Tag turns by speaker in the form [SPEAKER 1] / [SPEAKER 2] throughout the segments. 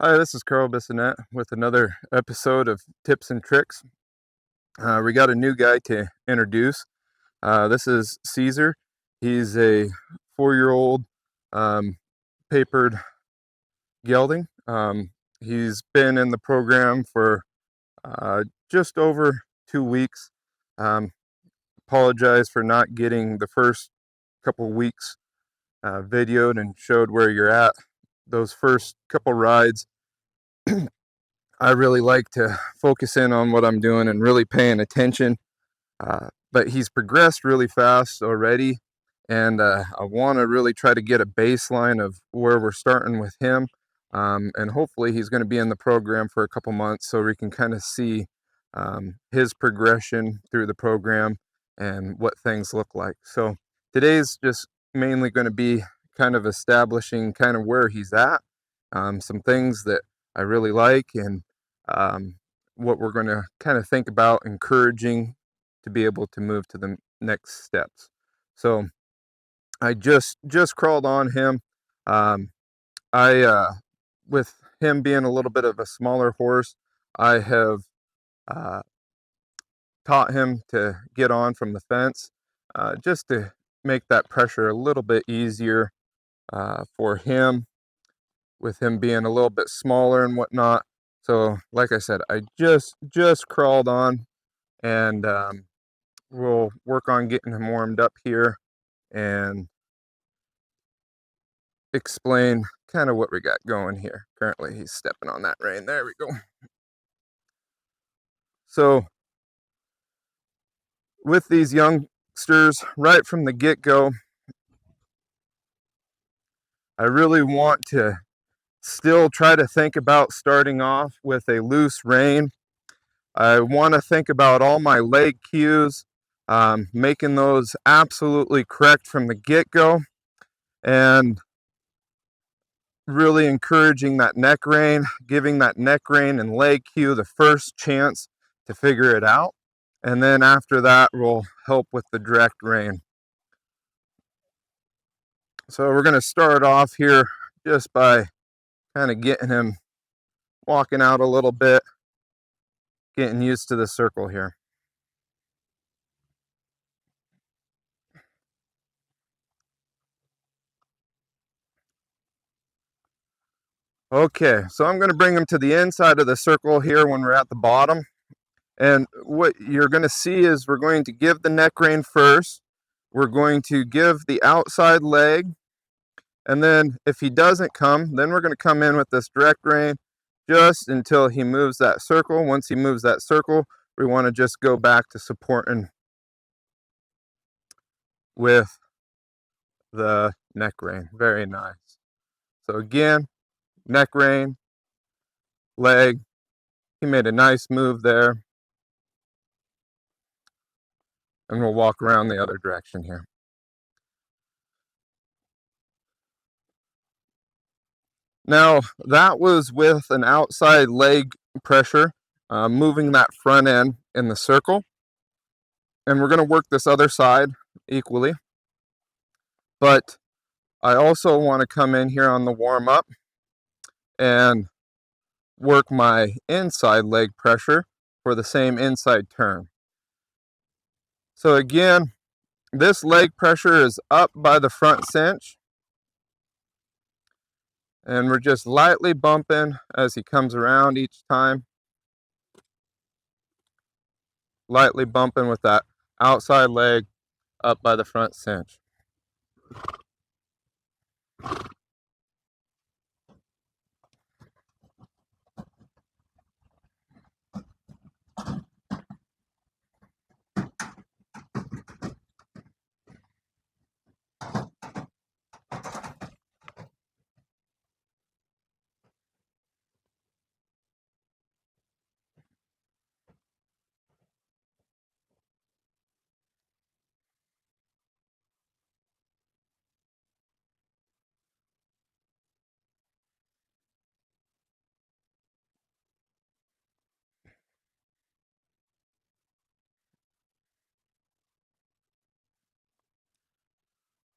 [SPEAKER 1] Hi, this is Bissonette with another episode of Tips and Tricks. We got a new guy to introduce. This is Caesar. He's a 4-year-old um, papered gelding. He's been in the program for just over 2 weeks. Um, Apologize for not getting the first couple weeks videoed and showed where you're at. Those first couple rides, I really like to focus in on what I'm doing and really paying attention. But he's progressed really fast already, and I want to really try to get a baseline of where we're starting with him. And hopefully he's going to be in the program for a couple months so we can kind of see his progression through the program and what things look like. So today's just mainly going to be kind of establishing kind of where he's at, some things that I really like, and um, what we're going to kind of think about encouraging to be able to move to the next steps. So I just crawled on him. Um, I With him being a little bit of a smaller horse, I have uh, taught him to get on from the fence, just to make that pressure a little bit easier for him, with him being a little bit smaller and whatnot. So, like I said, I just crawled on, and we'll work on getting him warmed up here and explain kind of what we got going here. Currently, he's stepping on that rein. There we go. So, with these youngsters, right from the get-go, I really want to still try to think about starting off with a loose rein. I want to think about all my leg cues, making those absolutely correct from the get-go, and really encouraging that neck rein, giving that neck rein and leg cue the first chance to figure it out. And then after that, we'll help with the direct rein. So we're going to start off here just by kind of getting him walking out a little bit, getting used to the circle here. Okay, so I'm going to bring him to the inside of the circle here when we're at the bottom. And what you're going to see is we're going to give the neck rein first. We're going to give the outside leg. And then if he doesn't come, then we're going to come in with this direct rein just until he moves that circle. Once he moves that circle, we want to just go back to supporting with the neck rein. Very nice. So again, neck rein, leg. He made a nice move there. And we'll walk around the other direction here. Now, that was with an outside leg pressure, moving that front end in the circle. And we're going to work this other side equally. But I also want to come in here on the warm up and work my inside leg pressure for the same inside turn. So again, this leg pressure is up by the front cinch, and we're just lightly bumping as he comes around each time. Lightly bumping with that outside leg up by the front cinch.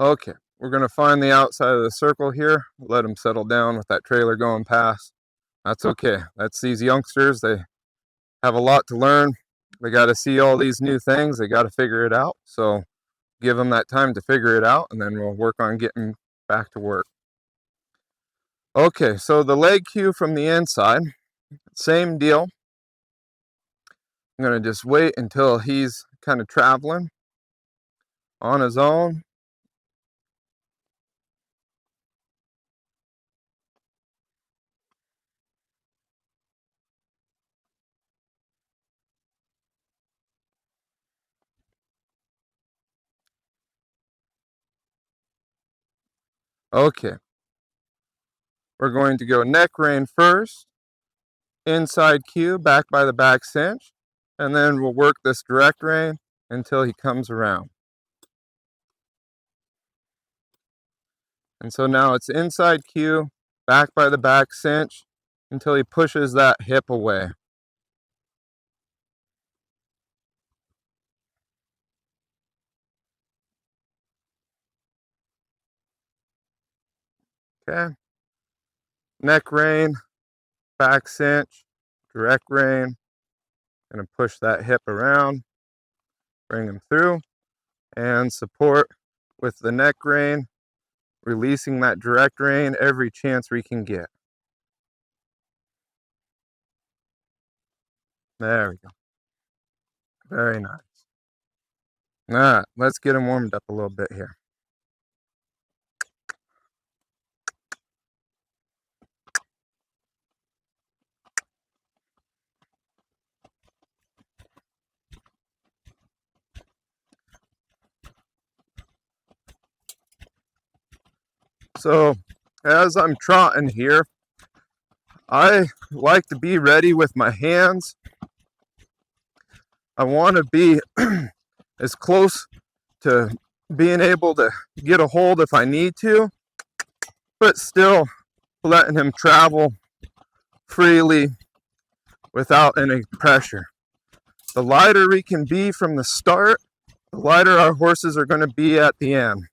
[SPEAKER 1] Okay, we're going to find the outside of the circle here, let him settle down with that trailer going past. That's okay. That's these youngsters. They have a lot to learn. They got to see all these new things. They got to figure it out. So give them that time to figure it out, and then we'll work on getting back to work. Okay, so the leg cue from the inside, same deal. I'm going to just wait until he's kind of traveling on his own. Okay, we're going to go neck rein first, inside cue, back by the back cinch, and then we'll work this direct rein until he comes around. And so now it's inside cue, back by the back cinch, until he pushes that hip away. Okay. Neck rein, back cinch, direct rein. Gonna push that hip around, bring him through, and support with the neck rein, releasing that direct rein every chance we can get. There we go. Very nice. All right, let's get him warmed up a little bit here. So as I'm trotting here, I like to be ready with my hands. I want to be as close to being able to get a hold if I need to, but still letting him travel freely without any pressure. The lighter we can be from the start, the lighter our horses are going to be at the end.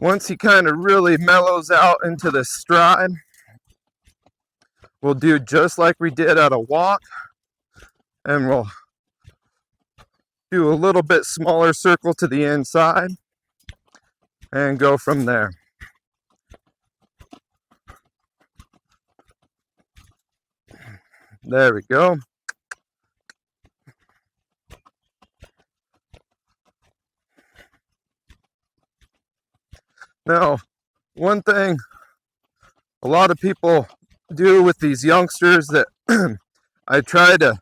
[SPEAKER 1] Once he kind of really mellows out into the stride, we'll do just like we did at a walk, and we'll do a little bit smaller circle to the inside and go from there. There we go. Now, one thing a lot of people do with these youngsters that I try to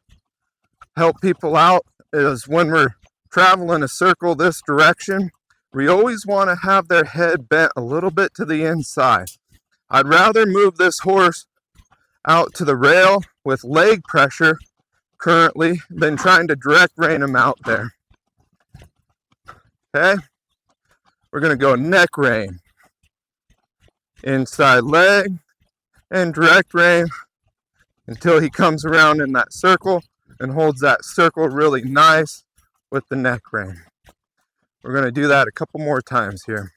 [SPEAKER 1] help people out is when we're traveling a circle this direction, we always want to have their head bent a little bit to the inside. I'd rather move this horse out to the rail with leg pressure currently than trying to direct rein him out there. Okay, we're going to go neck rein, inside leg, and direct rein until he comes around in that circle and holds that circle really nice with the neck rein. We're going to do that a couple more times here.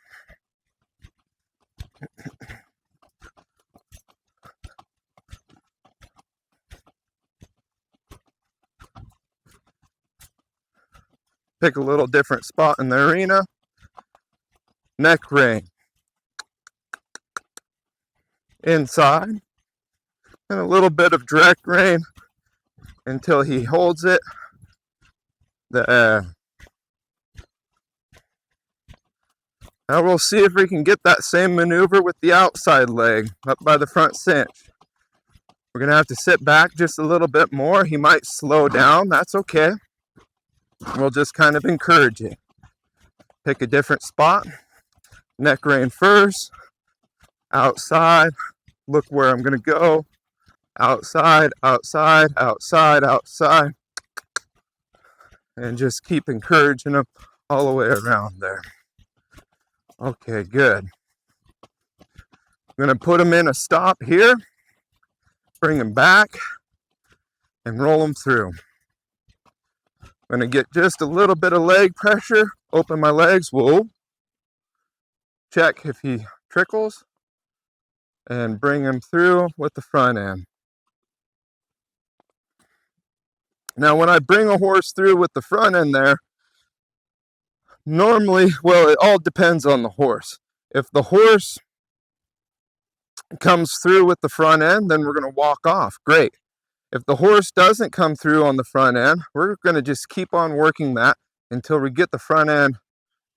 [SPEAKER 1] Pick a little different spot in the arena. Neck rein, inside, and a little bit of direct rein until he holds it. Now we'll see if we can get that same maneuver with the outside leg up by the front cinch. We're going to have to sit back just a little bit more. He might slow down. That's okay. We'll just kind of encourage it. Pick a different spot. Neck rein first. Outside. Look where I'm going to go. Outside, outside, outside, outside. And just keep encouraging him all the way around there. Okay, good. I'm going to put him in a stop here. Bring him back. And roll him through. I'm going to get just a little bit of leg pressure, open my legs, whoa, check if he trickles, and bring him through with the front end. Now when I bring a horse through with the front end there, normally, well, it all depends on the horse. If the horse comes through with the front end, then we're going to walk off. Great. If the horse doesn't come through on the front end, we're going to just keep on working that until we get the front end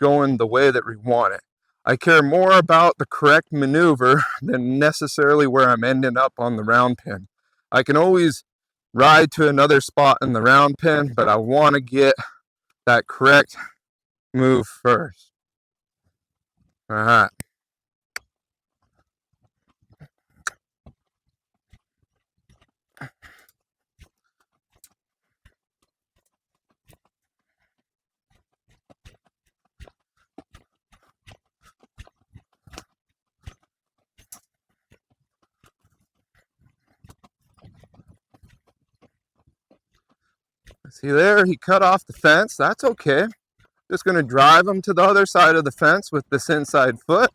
[SPEAKER 1] going the way that we want it. I care more about the correct maneuver than necessarily where I'm ending up on the round pin. I can always ride to another spot in the round pin, but I want to get that correct move first. All right. See there, he cut off the fence. That's okay. Just going to drive him to the other side of the fence with this inside foot,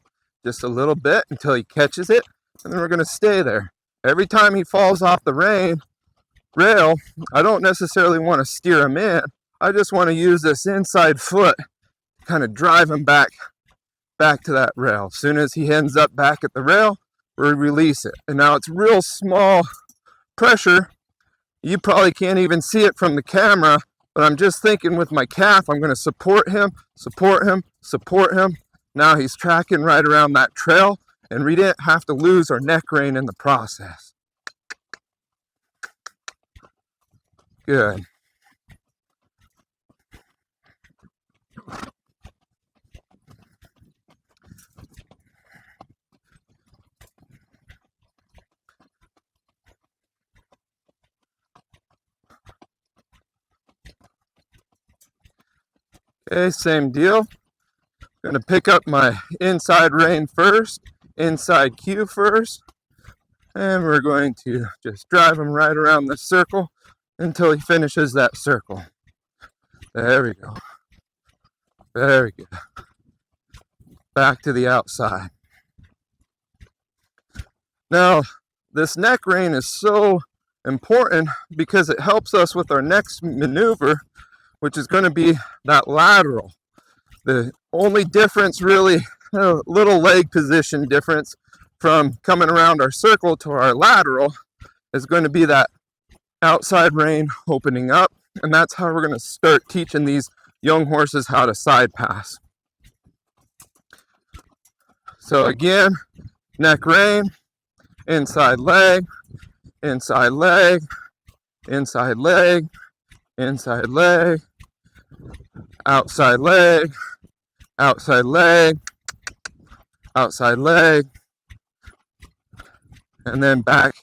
[SPEAKER 1] just a little bit until he catches it, and then we're going to stay there. Every time he falls off the rail, I don't necessarily want to steer him in. I just want to use this inside foot to kind of drive him back to that rail. As soon as he ends up back at the rail, we release it. And now it's real small pressure. You probably can't even see it from the camera, but I'm just thinking with my calf, I'm going to support him, support him, support him. Now he's tracking right around that trail, and we didn't have to lose our neck rein in the process. Good. Okay, same deal. I'm going to pick up my inside rein first, inside cue first, and we're going to just drive him right around the circle until he finishes that circle. There we go. Very good. Back to the outside. Now, this neck rein is so important because it helps us with our next maneuver, which is going to be that lateral. The only difference, really, a little leg position difference from coming around our circle to our lateral is going to be that outside rein opening up, and that's how we're going to start teaching these young horses how to side pass. So again, neck rein, inside leg, inside leg, inside leg, inside leg, outside leg, outside leg, outside leg, and then back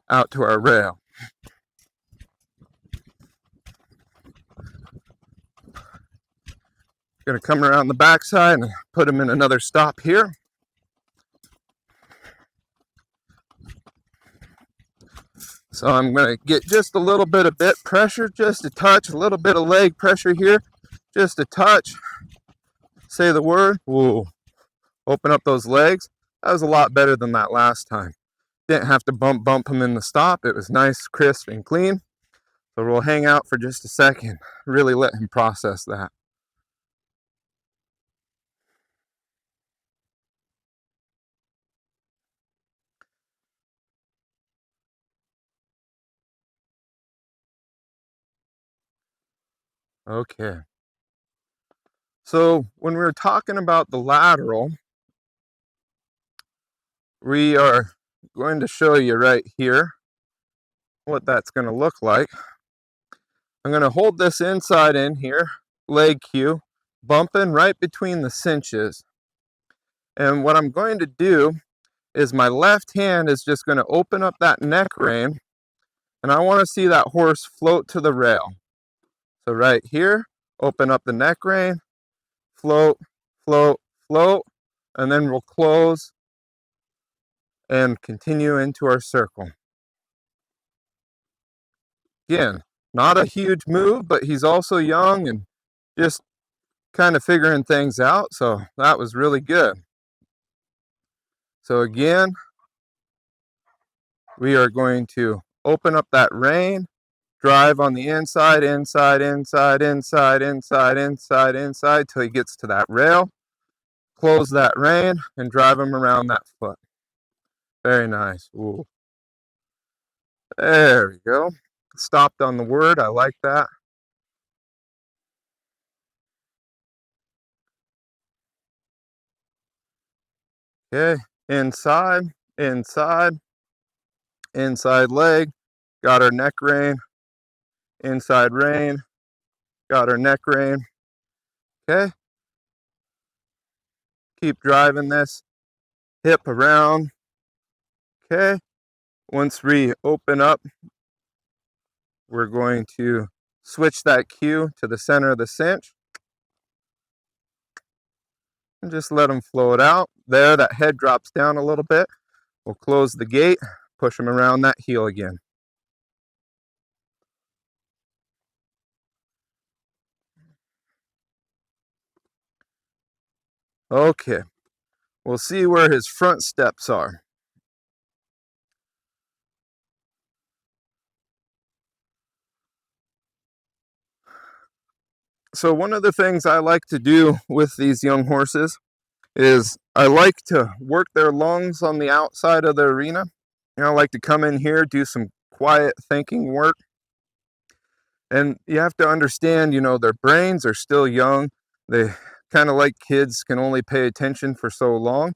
[SPEAKER 1] out to our rail. Going to come around the backside and put him in another stop here. So I'm going to get just a little bit of bit pressure, just a touch, a little bit of leg pressure here, just a touch. Say the word, whoa, open up those legs. That was a lot better than that last time. Didn't have to bump him in the stop. It was nice, crisp, and clean. So we'll hang out for just a second, really let him process that. Okay. So when we're talking about the lateral, we are going to show you right here what that's going to look like. I'm going to hold this inside in here, leg cue, bumping right between the cinches. And what I'm going to do is my left hand is just going to open up that neck rein, and I want to see that horse float to the rail. So right here, open up the neck rein, float, float, float, and then we'll close and continue into our circle. Again, Not a huge move, but he's also young and just kind of figuring things out. So that was really good. So again, we are going to open up that rein, drive on the inside, inside, inside, inside, inside, inside, inside, till he gets to that rail. Close that rein and drive him around that foot. Very nice. Ooh. There we go. Stopped on the word. I like that. Okay. Inside, inside, inside leg. Got our neck rein. Inside rein. Got our neck rein. Okay. Keep driving this hip around. Okay. Once we open up, we're going to switch that cue to the center of the cinch. And just let them float out. There, that head drops down a little bit. We'll close the gate, push them around that heel again. Okay, we'll see where his front steps are. So one of the things I like to do with these young horses is I like to work their lungs on the outside of the arena. I like to come in here, do some quiet thinking work. And you have to understand, their brains are still young. They kind of like kids can only pay attention for so long.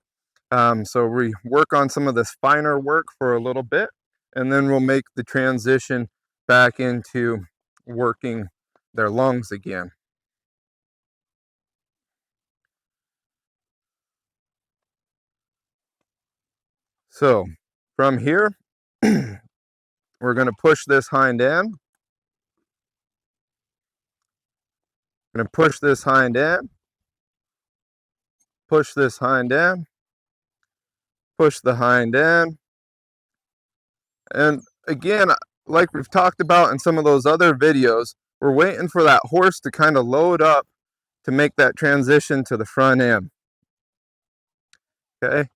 [SPEAKER 1] So we work on some of this finer work for a little bit, and then we'll make the transition back into working their lungs again. So from here, we're going to push this hind end. Going to push this hind end. Push this hind end. Push the hind end. And again, like we've talked about in some of those other videos, we're waiting for that horse to kind of load up to make that transition to the front end. Okay,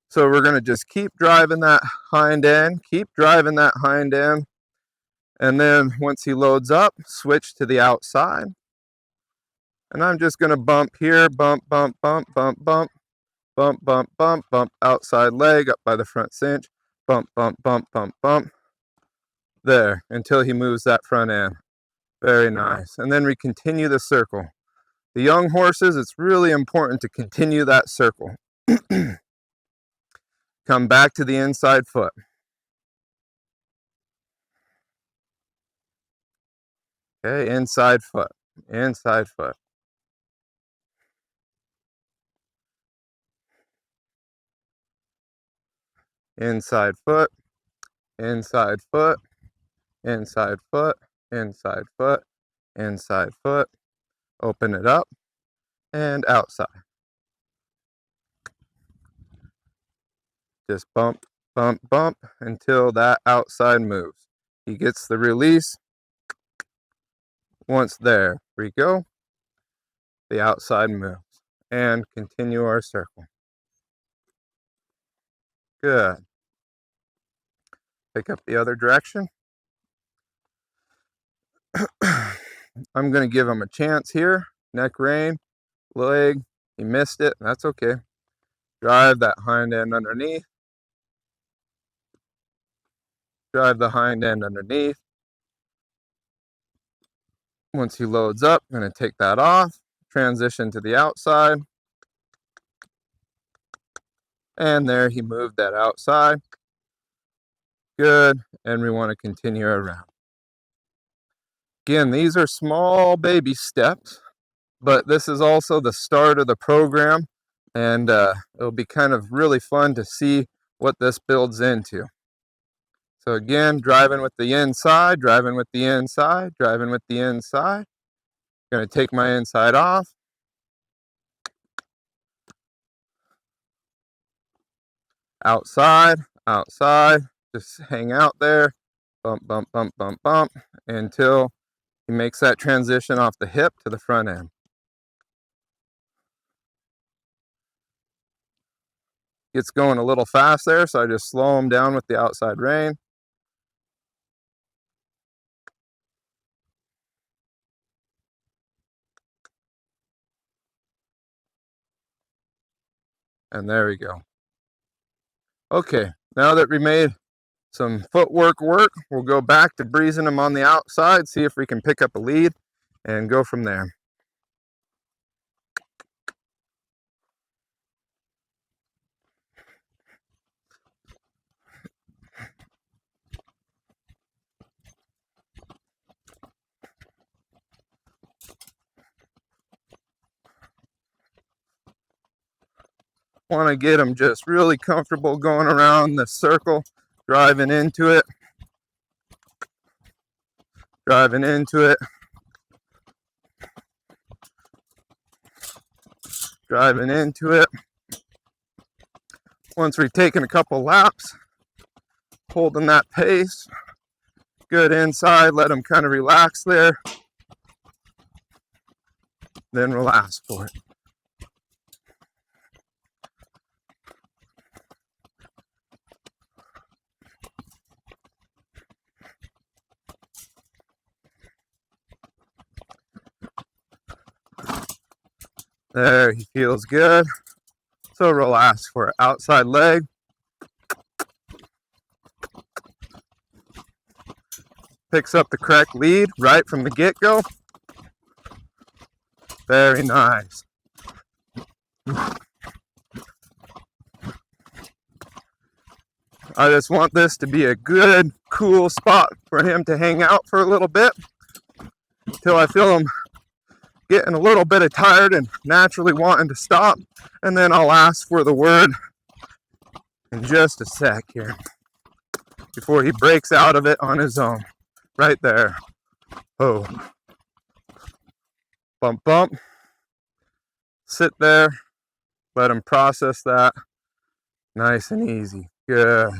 [SPEAKER 1] so we're going to just keep driving that hind end, keep driving that hind end, and then once he loads up, switch to the outside. And I'm just going to bump here, bump, bump, bump, bump, bump, bump, bump, bump, bump, outside leg up by the front cinch, bump, bump, bump, bump, bump, there, until he moves that front end. Very nice. And then we continue the circle. The young horses, it's really important to continue that circle. Come back to the inside foot. Okay, inside foot, inside foot. Inside foot, inside foot, inside foot, inside foot, inside foot. Open it up and outside. Just bump, bump, bump until that outside moves. He gets the release. Once there we go, the outside moves. And continue our circle. Good. Pick up the other direction. I'm going to give him a chance here. Neck rein, leg. He missed it. That's okay. Drive that hind end underneath. Drive the hind end underneath. Once he loads up, I'm going to take that off. Transition to the outside. And there he moved that outside. Good. And we want to continue around. Again, these are small baby steps, but this is also the start of the program. And it'll be kind of really fun to see what this builds into. So again, driving with the inside, driving with the inside, driving with the inside. I'm going to take my inside off. Outside, outside, just hang out there. bump, bump, bump, bump, bump, until he makes that transition off the hip to the front end. Gets going a little fast there, so I just slow him down with the outside rein. And there we go. Okay, now that we made some footwork work, we'll go back to breezing him on the outside, see if we can pick up a lead, and go from there. Want to get him just really comfortable going around the circle, driving into it, driving into it, driving into it. Once we've taken a couple laps, holding that pace, good inside, let him kind of relax there, then we'll ask for it. There, he feels good. So we'll ask for it. Outside leg. Picks up the correct lead right from the get-go. Very nice. I just want this to be a good, cool spot for him to hang out for a little bit until I feel him getting a little bit tired and naturally wanting to stop, and then I'll ask for the word in just a sec here before he breaks out of it on his own. Right there. Oh. Bump, bump. Sit there. Let him process that. Nice and easy. Good.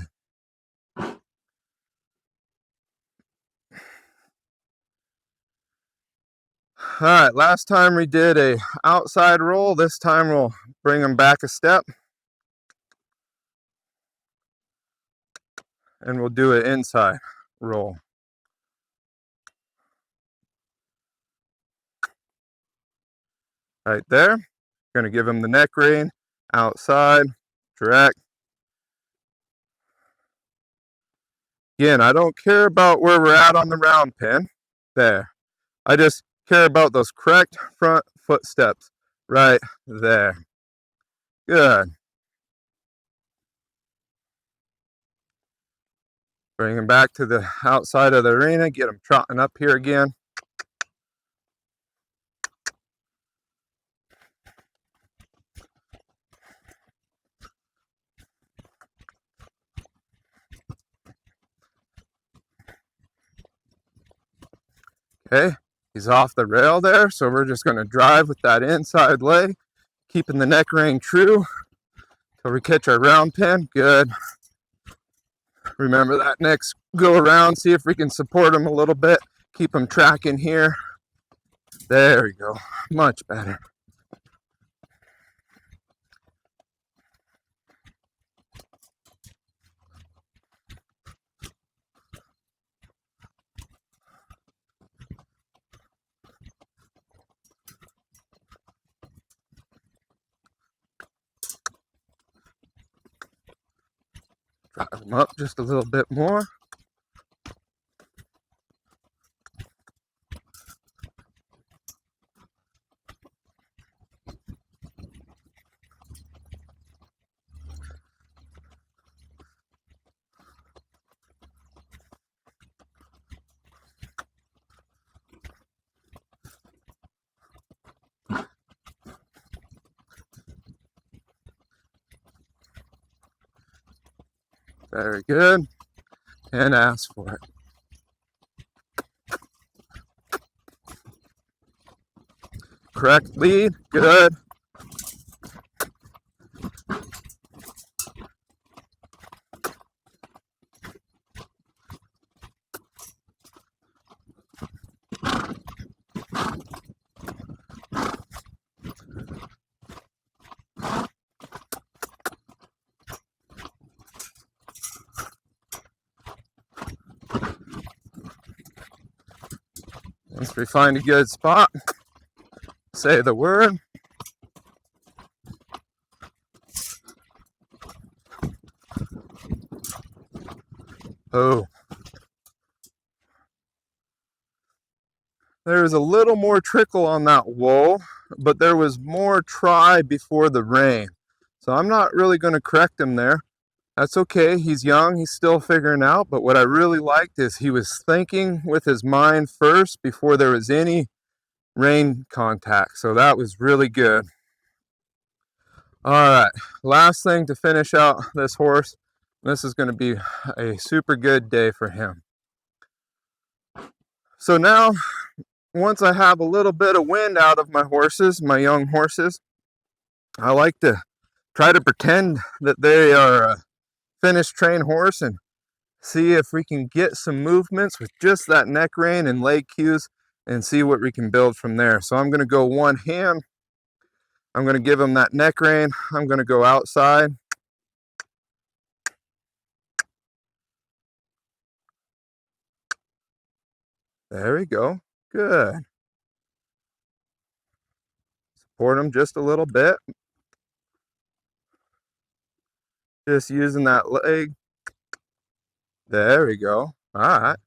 [SPEAKER 1] All right, last time we did a outside roll. This time we'll bring him back a step. And we'll do an inside roll. Right there. Going to give him the neck rein. Outside. Direct. Again, I don't care about where we're at on the round pin. There. I just care about those correct front footsteps right there. Good. Bring him back to the outside of the arena. Get him trotting up here again. Okay, he's off the rail there, so we're just going to drive with that inside leg, keeping the neck rein true till we catch our round pin. Good. Remember that next go around, see if we can support him a little bit, keep him tracking here. There we go, much better. Drive him up just a little bit more. Very good. And ask for it. Correct lead. Good. Once we find a good spot, say the word. Oh, there was a little more trickle on that wool, but there was more try before the rain. So I'm not really going to correct him there. That's okay. He's young. He's still figuring out. But what I really liked is he was thinking with his mind first before there was any rain contact. So that was really good. All right. Last thing to finish out this horse. This is going to be a super good day for him. So now, once I have a little bit of wind out of my horses, my young horses, I like to try to pretend that they are a finished trained horse and see if we can get some movements with just that neck rein and leg cues and see what we can build from there. So I'm going to go one hand. I'm going to give him that neck rein. I'm going to go outside. There we go. Good. Support him just a little bit. Just using that leg. There we go. All right.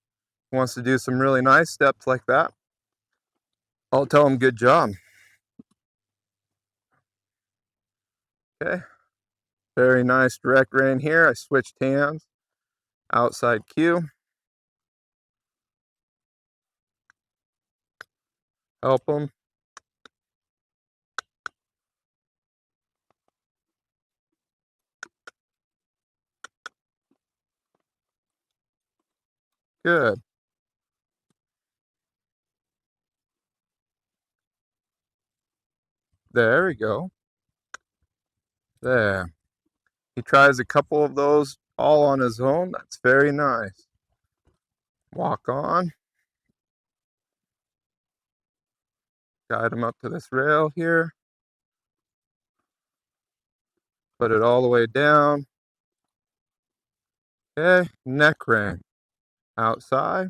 [SPEAKER 1] Wants to do some really nice steps like that. I'll tell him good job. Okay. Very nice direct rein here. I switched hands. Outside cue. Help him. Good. There we go. There. He tries a couple of those all on his own. That's very nice. Walk on. Guide him up to this rail here. Put it all the way down. Okay, neck rein. Outside.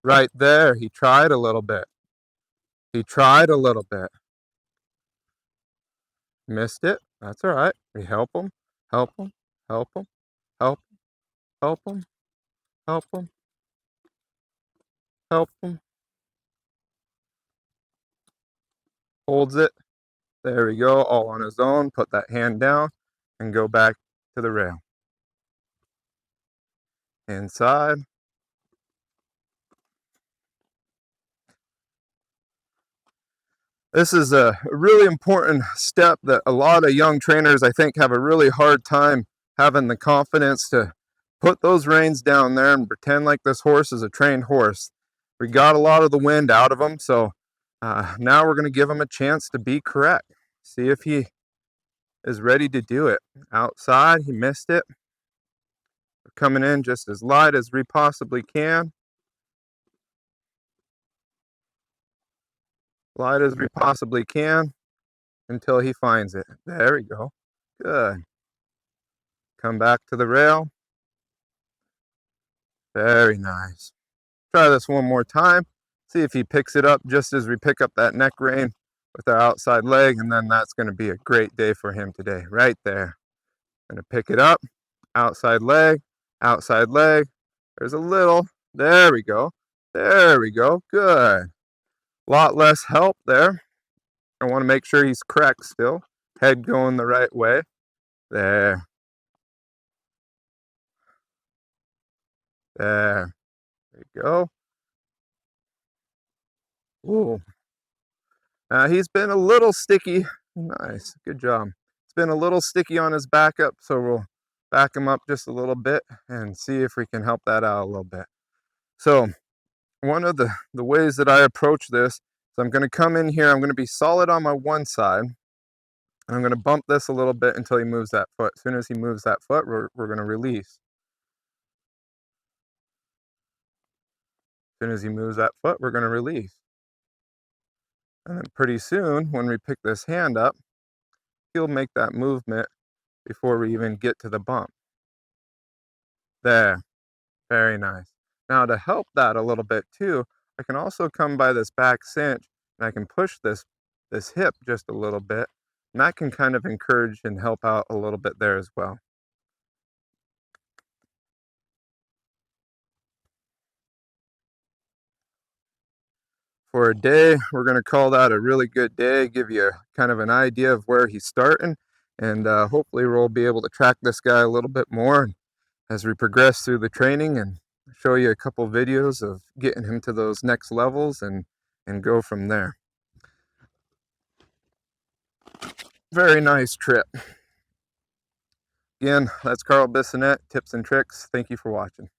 [SPEAKER 1] Right there. He tried a little bit. He tried a little bit. Missed it. That's all right. We help him. Help him. Help him. Help him. Help him. Help him. Help him. Holds it. There we go. All on his own. Put that hand down and go back to the rail. Inside. This is a really important step that a lot of young trainers, I think, have a really hard time having the confidence to put those reins down there and pretend like this horse is a trained horse. We got a lot of the wind out of him, so now we're going to give him a chance to be correct. See if he is ready to do it. Outside, he missed it. We're coming in just as light as we possibly can. Light as we possibly can until he finds it. There we go. Good. Come back to the rail. Very nice. Try this one more time. See if he picks it up just as we pick up that neck rein with our outside leg, and then that's going to be a great day for him today. Right there. Going to pick it up. Outside leg. Outside leg. There's a little. There we go. There we go. Good. A lot less help there. I want to make sure he's correct still. Head going the right way. There. There. There you go. Ooh. He's been a little sticky. Nice. Good job. It's been a little sticky on his back up, so we'll back him up just a little bit and see if we can help that out a little bit. So one of the ways that I approach this is I'm going to come in here. I'm going to be solid on my one side. I'm going to bump this a little bit until he moves that foot. As soon as he moves that foot, we're going to release. As soon as he moves that foot, we're going to release. And then pretty soon, when we pick this hand up, he'll make that movement before we even get to the bump. There. Very nice. Now to help that a little bit too, I can also come by this back cinch and I can push this hip just a little bit, and that can kind of encourage and help out a little bit there as well. For a day, we're going to call that a really good day, give you kind of an idea of where he's starting, and hopefully we'll be able to track this guy a little bit more as we progress through the training and show you a couple videos of getting him to those next levels and go from there. Very nice trip. Again, that's Carl Bissonette, Tips and Tricks. Thank you for watching.